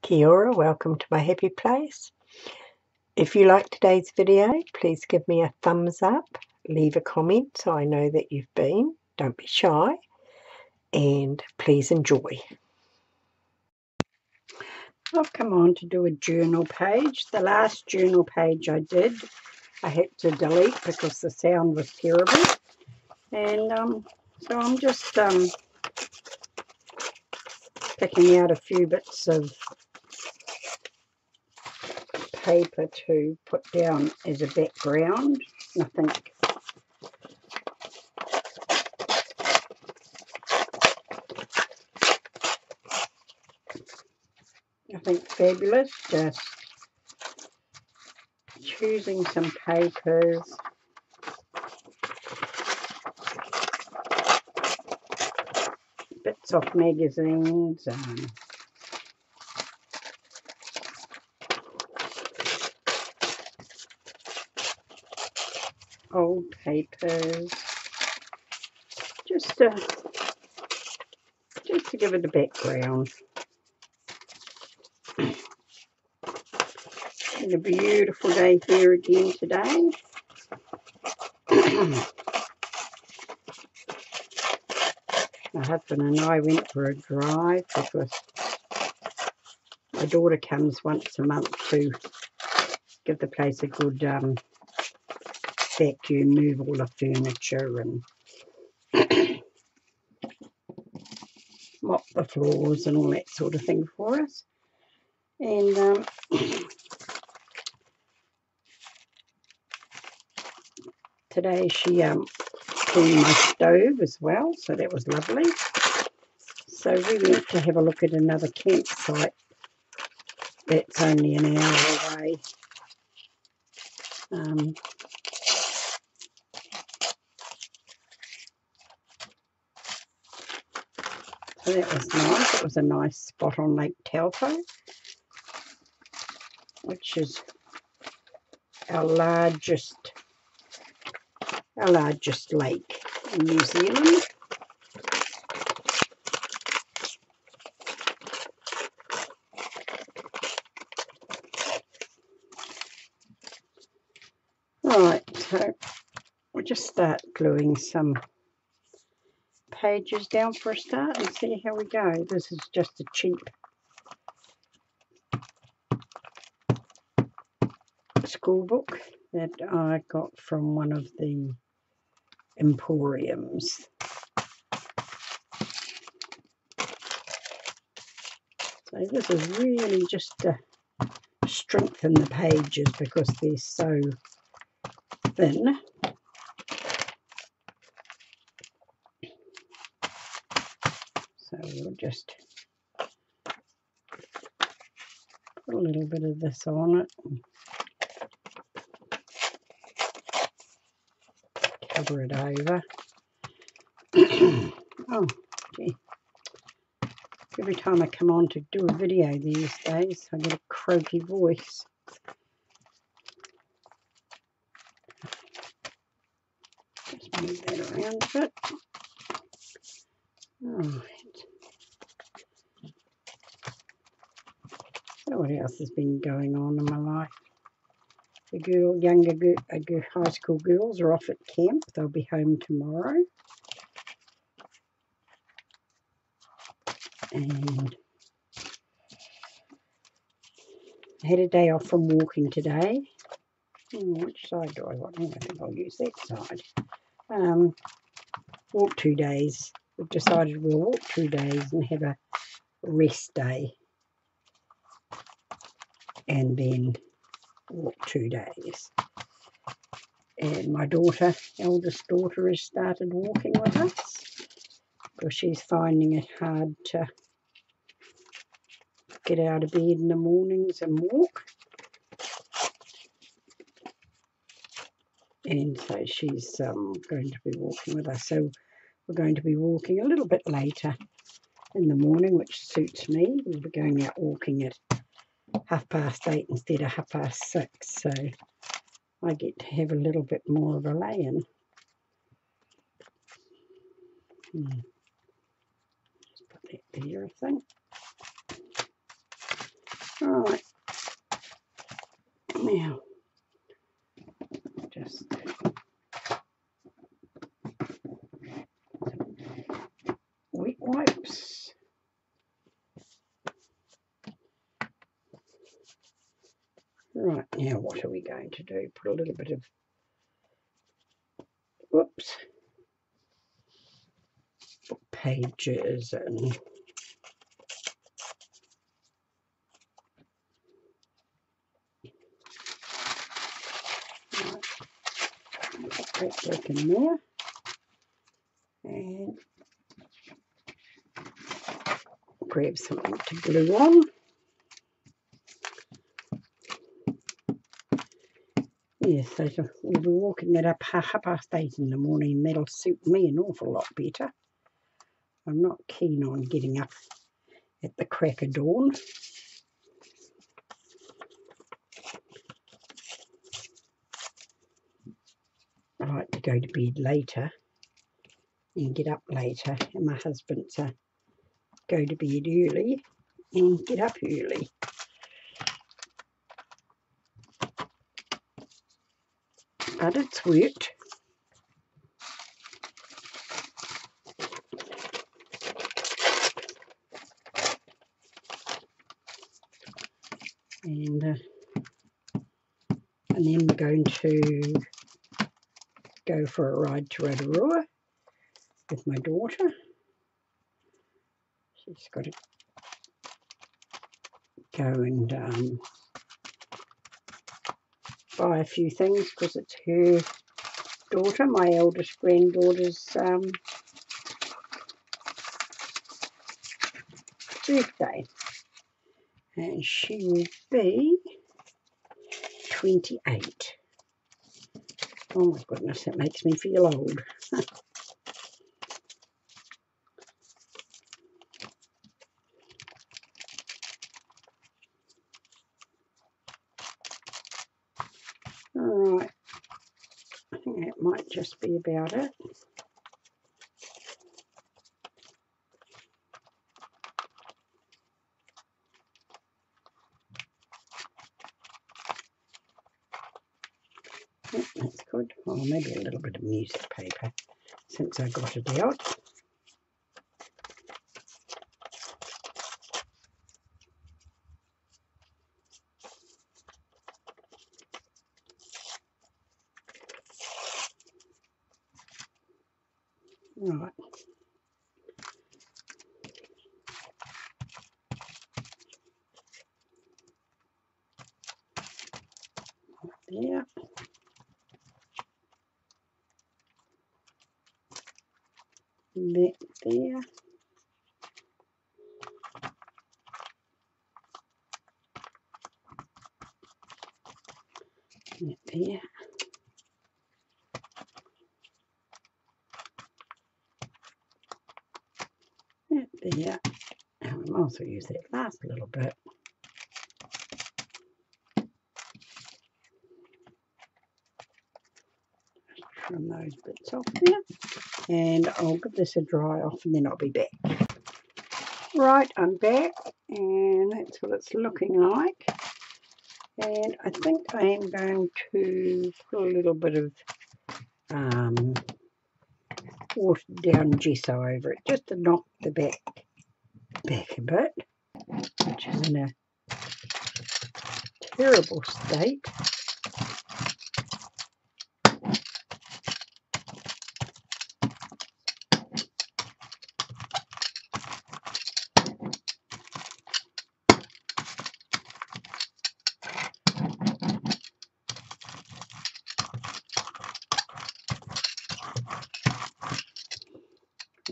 Kia ora, welcome to my happy place. If you like today's video, please give me a thumbs up, leave a comment so I know that you've been. Don't be shy, and please enjoy. I've come on to do a journal page. The last journal page I did, I had to delete because the sound was terrible. And so I'm just picking out a few bits of paper to put down as a background. Nothing fabulous, just choosing some papers. Bits off magazines, old papers, just to give it a background. And a beautiful day here again today. My husband and I went for a drive because my daughter comes once a month to give the place a good vacuum, move all the furniture and mop the floors and all that sort of thing for us. And today she cleaned my stove as well, so that was lovely. So we went to have a look at another campsite that's only an hour away. So that was nice. It was a nice spot on Lake Taupo, which is our largest lake in New Zealand. Right, so we'll just start gluing some pages down for a start and see how we go. This is just a cheap school book that I got from one of the emporiums. So this is really just to strengthen the pages because they're so thin. So we'll just put a little bit of this on it. Cover it over. Oh, gee. Every time I come on to do a video these days, I get a croaky voice. Just move that around a bit. Alright. So what else has been going on in my life? The high school girls are off at camp. They'll be home tomorrow. And I had a day off from walking today. Which side do I want? I think I'll use that side. Walk 2 days. We've decided we'll walk 2 days and have a rest day. And then walk 2 days. And my daughter, eldest daughter, has started walking with us because she's finding it hard to get out of bed in the mornings and walk. And so she's going to be walking with us. So we're going to be walking a little bit later in the morning, which suits me. We'll be going out walking at 8:30 instead of 6:30. So I get to have a little bit more of a lay-in. Just put that there, I think. Now, just wet wipes. Right, now what are we going to do? Put a little bit of, whoops, book pages and that back in there, and grab something to glue on. Yes, so we'll be walking it up 8:30 in the morning. That'll suit me an awful lot better. I'm not keen on getting up at the crack of dawn. I like to go to bed later and get up later, and my husband's go to bed early and get up early. But it's worked. And then we're going to go for a ride to Rotorua with my daughter. She's got to go and buy a few things because it's her daughter, my eldest granddaughter's birthday, and she will be 28. Oh my goodness, that makes me feel old. Alright, I think that might just be about it. Yep, that's good. Or maybe a little bit of music paper since I got it out. Right. There. That there. That there. That there. And we'll also use that last little bit. Trim those bits off there, and I'll give this a dry off and then I'll be back. Right, I'm back and that's what it's looking like, and I think I am going to put a little bit of watered down gesso over it just to knock the back a bit, which is in a terrible state.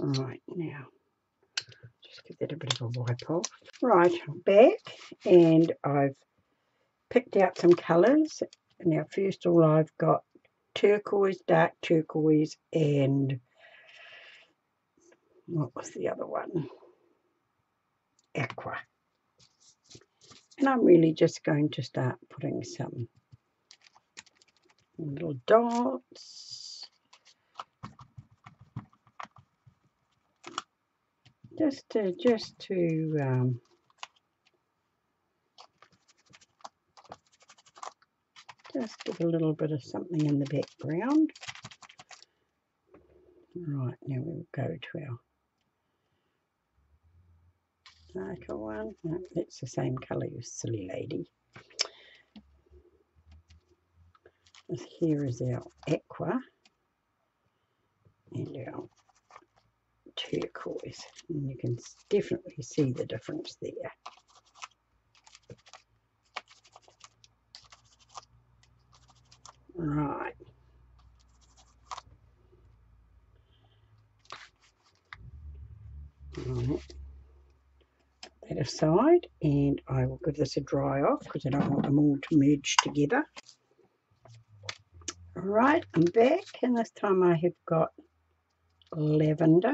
Right, now just give that a bit of a wipe off. Right, I'm back and I've picked out some colours. Now first of all, I've got turquoise, dark turquoise, and what was the other one? Aqua. And I'm really just going to start putting some little dots, just to Just give a little bit of something in the background. Right, now we'll go to our darker one. No, that's the same colour, you silly lady. This here is our aqua and our turquoise, and you can definitely see the difference there. Right. Right. That aside, and I will give this a dry off because I don't want them all to merge together. Right, I'm back, and this time I have got lavender.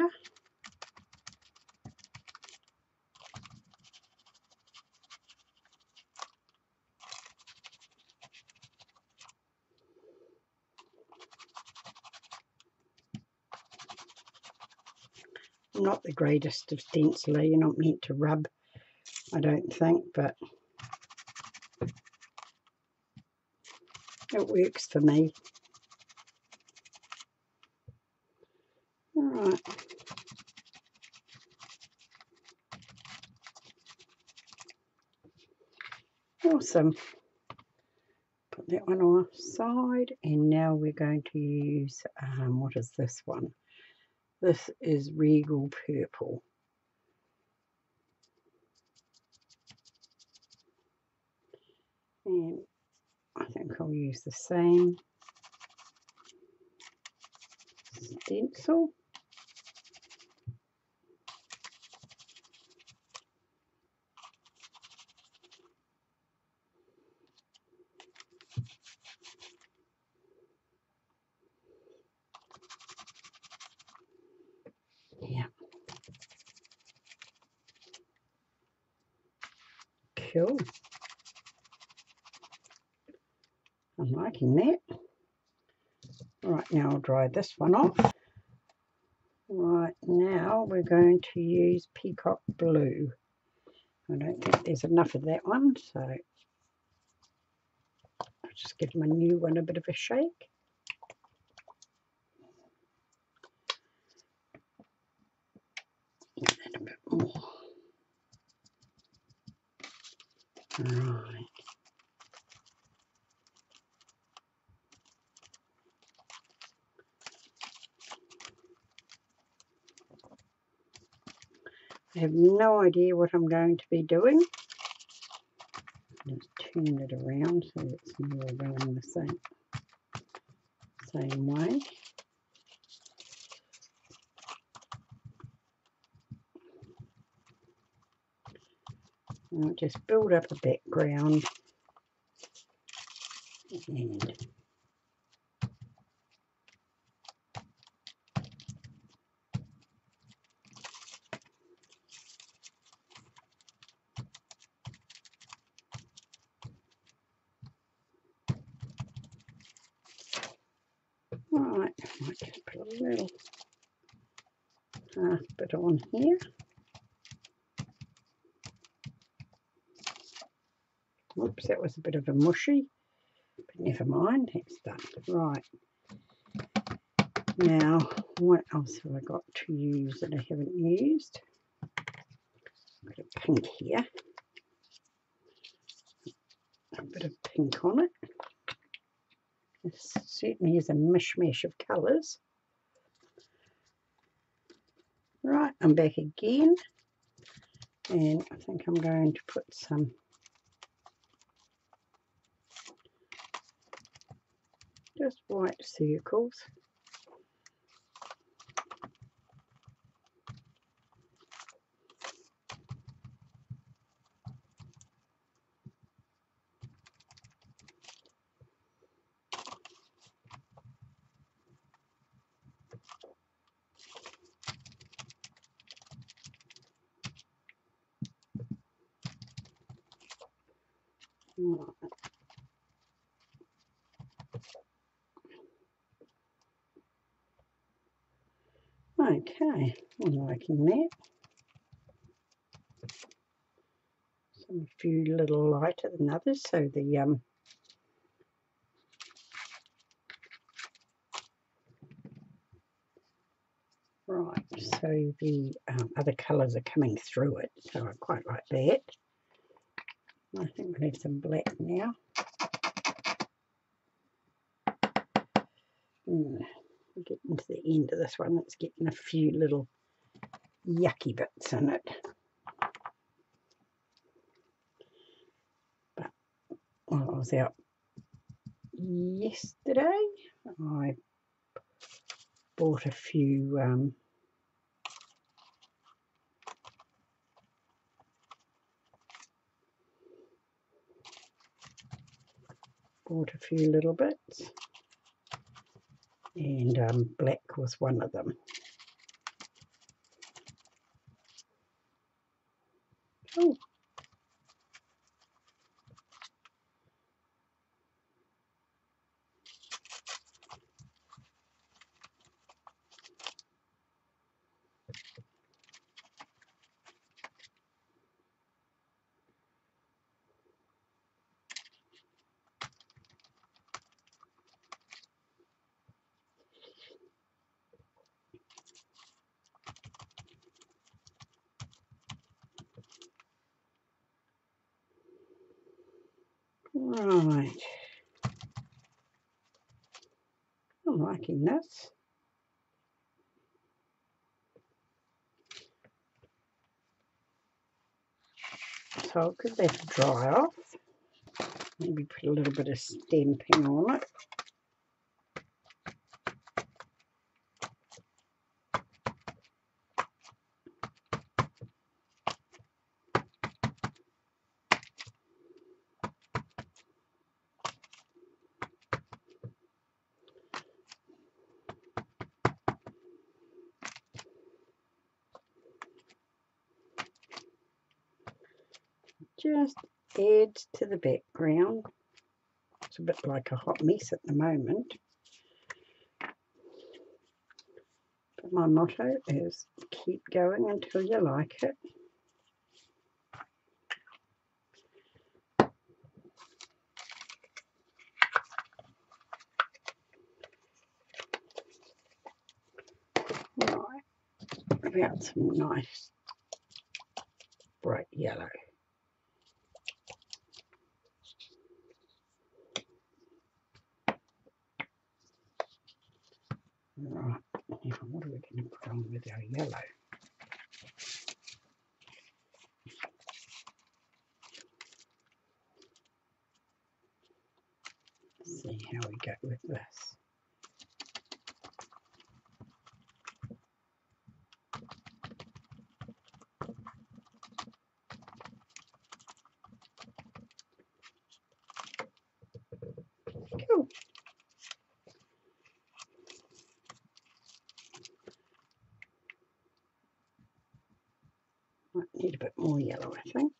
I'm not the greatest of stenciler, you're not meant to rub, I don't think, but it works for me. Alright. Awesome. Put that one off side, and now we're going to use, what is this one? This is Regal Purple. And I think I'll use the same stencil. Yeah. Cool. I'm liking that. Right, now I'll dry this one off. Right, now we're going to use Peacock Blue. I don't think there's enough of that one, so I'll just give my new one a bit of a shake. And a bit more. Right. I have no idea what I'm going to be doing. Let's turn it around so it's more around the same way. I'll just build up a background and right, I might just put a little half bit on here. Oops, that was a bit of a mushy, but never mind, that's done. Right, now what else have I got to use that I haven't used? I've got a pink here, a bit of pink on it. This certainly is a mishmash of colours. Right, I'm back again, and I think I'm going to put some just white circles. Right. Okay, I'm liking that. Some few little lighter than others, so the Right, so the other colours are coming through it, so I quite like that. I think we need some black now. We're getting to the end of this one. It's getting a few little yucky bits in it. But while I was out yesterday, I bought a few little bits, and black was one of them. Oh. Right, I'm liking this. So I'll give that a dry off. Maybe put a little bit of stamping on it. Just adds to the background. It's a bit like a hot mess at the moment. But my motto is keep going until you like it. Right, about some nice bright yellow. Right, now what are we going to put on with our yellow? Let's see how we go with this. Cool. Might need a bit more yellow, I think.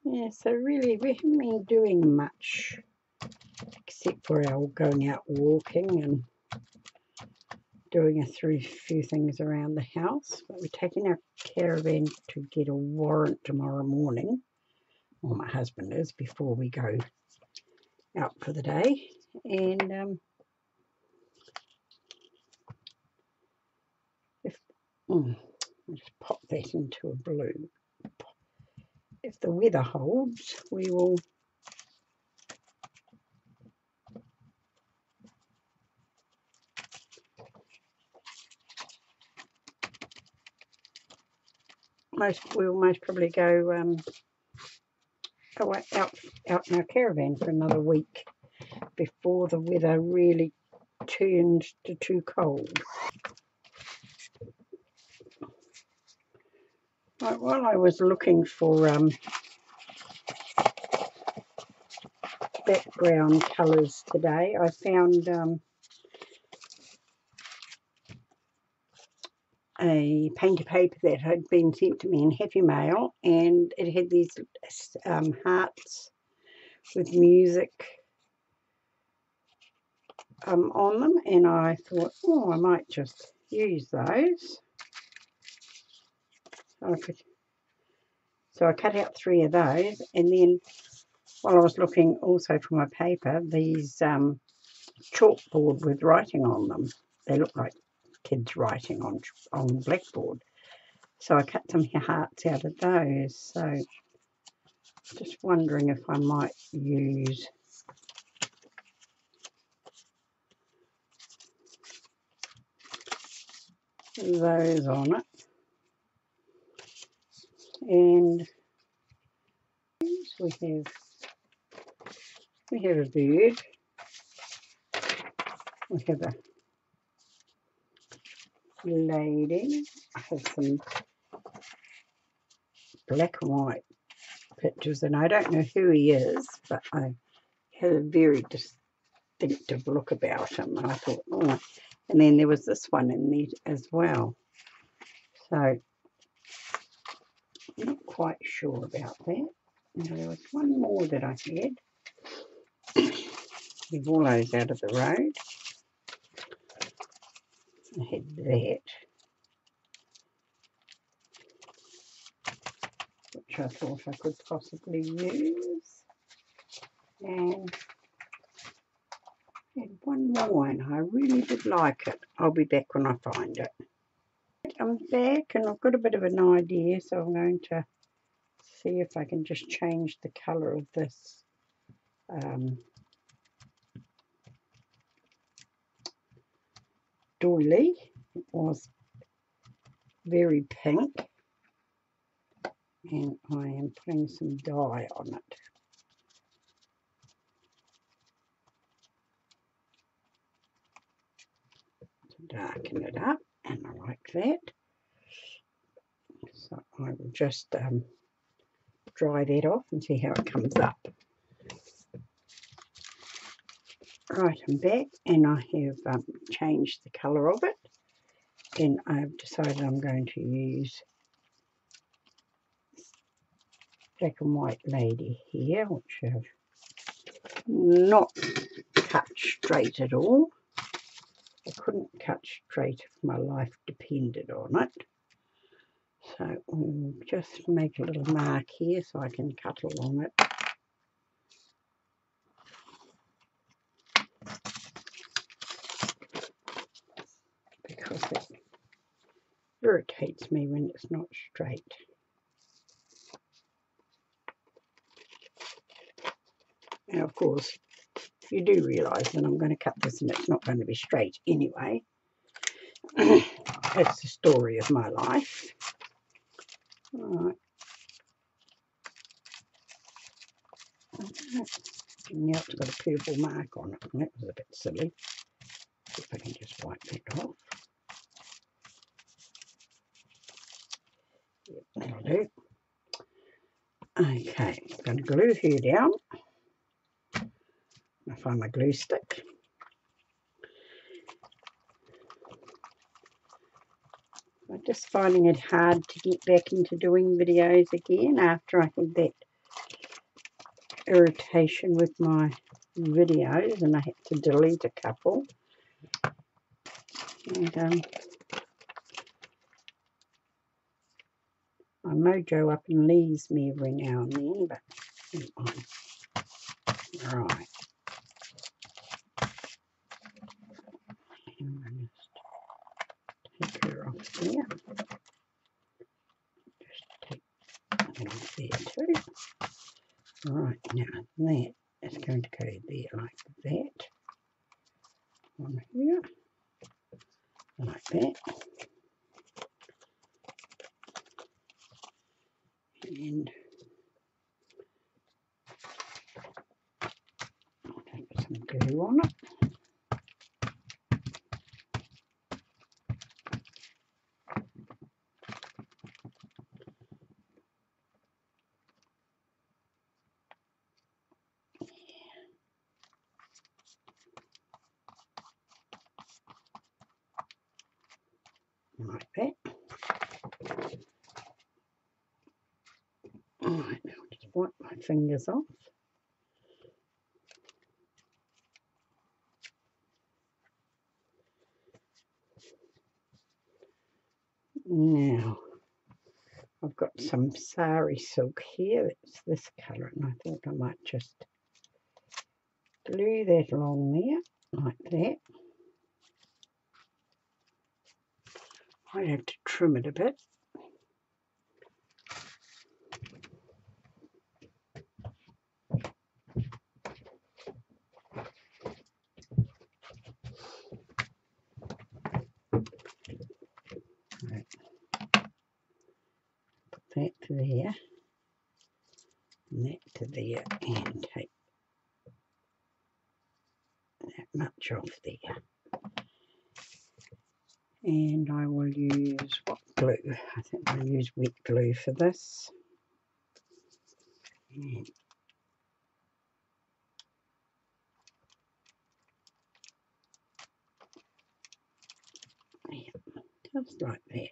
Yeah, so really we haven't been doing much except for our going out walking and doing a few things around the house. But we're taking our caravan to get a warrant tomorrow morning, or my husband is, before we go out for the day. And I'll just pop that into a blue. If the weather holds, we will we'll most probably go out in our caravan for another week before the weather really turns to too cold. Right, while I was looking for background colours today, I found a painted paper that had been sent to me in E.Mail, and it had these hearts with music on them, and I thought, oh, I might just use those. So I cut out 3 of those, and then while I was looking also for my paper, these chalkboard with writing on them. They look like kids writing on blackboard. So I cut some hearts out of those. So just wondering if I might use those on it. And we have a bird. We have a lady. I have some black and white pictures, and I don't know who he is, but I had a very distinctive look about him. And I thought, oh, and then there was this one in there as well. So I'm not quite sure about that. And there was one more that I had. Leave all those out of the road. I had that, which I thought I could possibly use. And I had one more, and I really did like it. I'll be back when I find it. I'm back, and I've got a bit of an idea, so I'm going to see if I can just change the colour of this doily. It was very pink, and I am putting some dye on it. To darken it up, and I like that. So I will just dry that off and see how it comes up. Right, I'm back, and I have changed the colour of it, and I've decided I'm going to use black and white lady here, which I've not cut straight at all. I couldn't cut straight if my life depended on it. So we'll just make a little mark here so I can cut along it. Because it irritates me when it's not straight. And of course, you do realise that I'm going to cut this and it's not going to be straight anyway. It's the story of my life. Right. Now it's got a purple mark on it, and that was a bit silly. See if I can just wipe that off. Yep, that'll do. Okay, I'm going to glue her down. I'll find my glue stick. I'm just finding it hard to get back into doing videos again after I had that irritation with my videos and I had to delete a couple. And my mojo up and leaves me every now and then, but right. And I just take her off there. Just take that off there too. Right, now that is going to go there like that. On here. Like that. And I'll take some glue on it. Like that. Alright, now I'll just wipe my fingers off. Now, I've got some sari silk here, that's this colour, and I thought I might just glue that along there, like that. I have to trim it a bit. Right. Put that to there, and that to there, and take that much off there. And I will use what glue? I think I'll use wet glue for this. And just like that.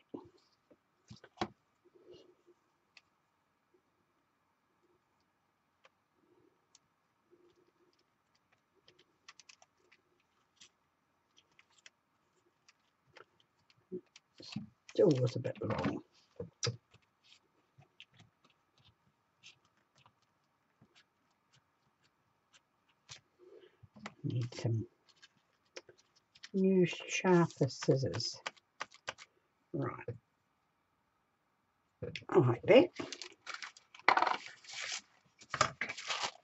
Still was a bit long. Need some new sharper scissors. Right. Like that.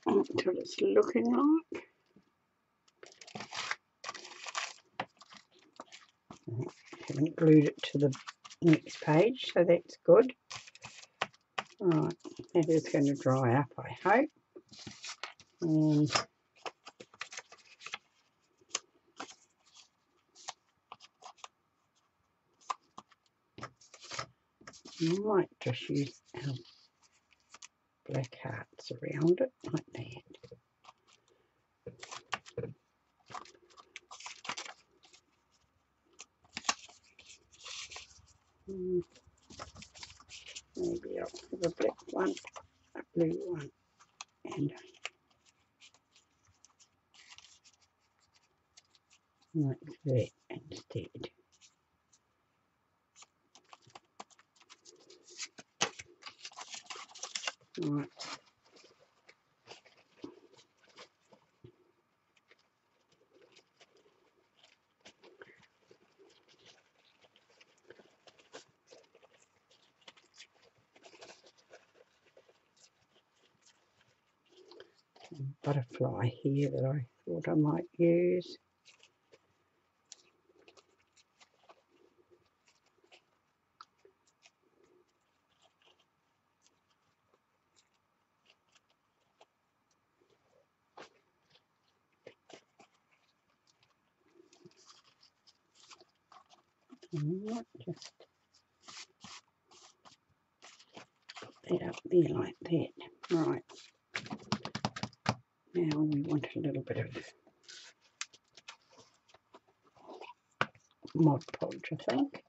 Until it's looking like. Haven't glued it to the next page, so that's good. Right, that is going to dry up, I hope. And you might just use our black hearts around it, like that. Maybe I'll have a black one, a blue one, and like that instead. Right. Butterfly here that I thought I might use. I might just put that up there like that. Right. Now we want a little bit of Mod Podge, I think.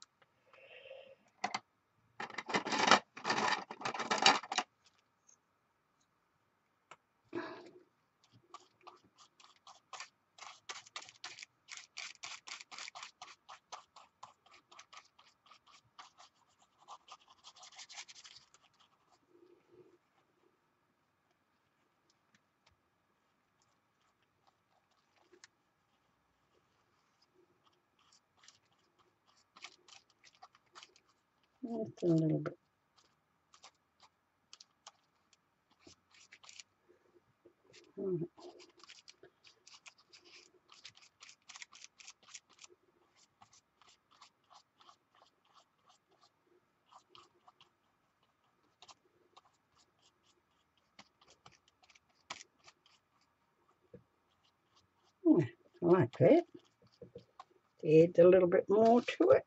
Just a little bit. Right. Oh, I like that. Add a little bit more to it.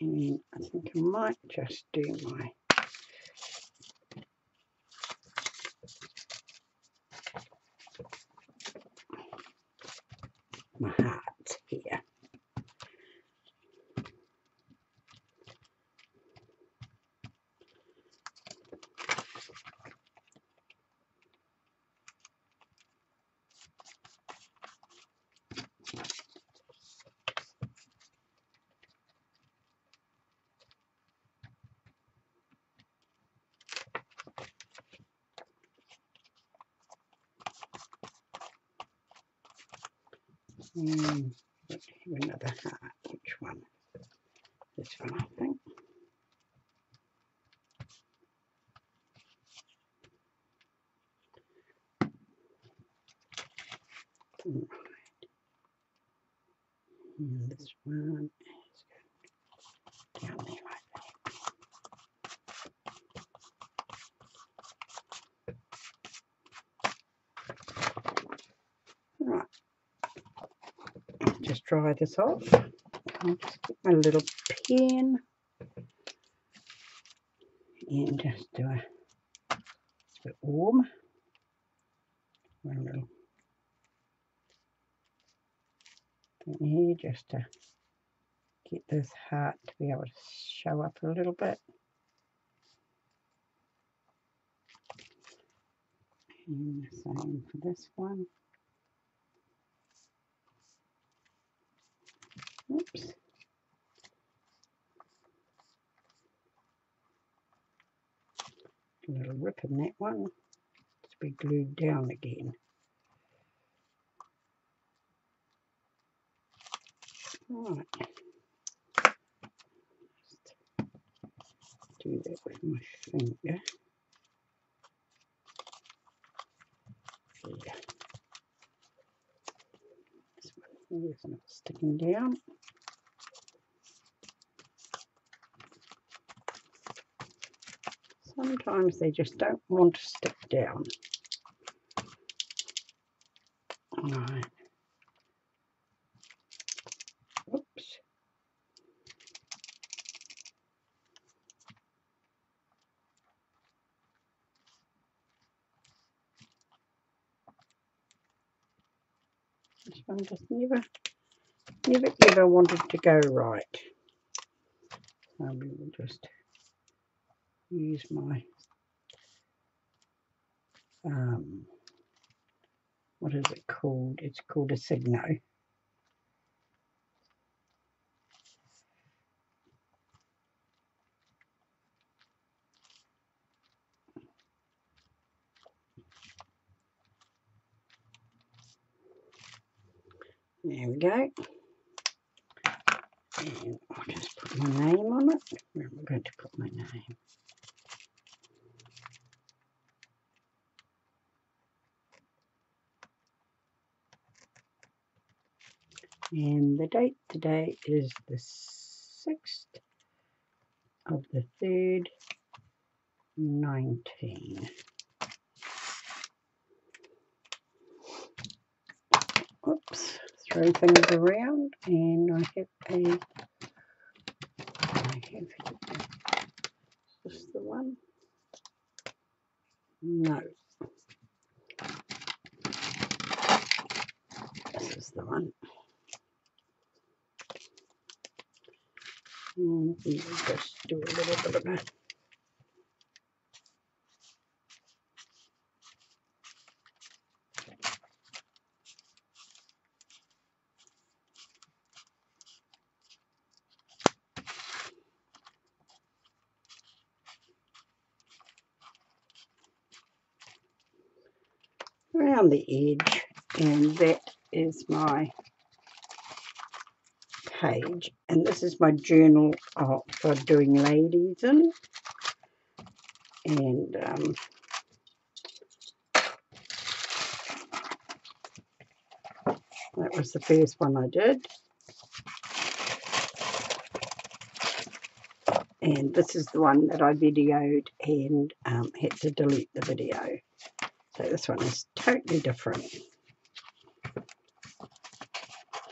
And I think I might just do my hearts here. And another heart. Which one? This one, I think. Right. And this one is down there like that. Right. Just dry this off. I'll just get my little pen and just do a bit warm. A little thing here just to get this heart to be able to show up a little bit. And the same for this one. Oops. A little rip in that one to be glued down again. Right. Just do that with my finger. There. This one here is not sticking down. Sometimes they just don't want to stick down. Right. Oops. This one just never ever wanted to go right. So we will just use my what is it called? It's called a Signo. There we go. And I'll just put my name on it. Where am I going to put my name? And the date today is the 6th of the 3rd, 19. Oops, throw things around, and I have is this the one? No. This is the one. And we will just do a little bit of a around the edge, and that is my page, and this is my journal for doing ladies in, and that was the first one I did, and this is the one that I videoed and had to delete the video. So this one is totally different,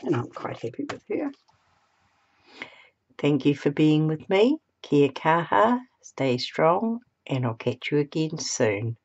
and I'm quite happy with her. Thank you for being with me. Kia kaha, stay strong, and I'll catch you again soon.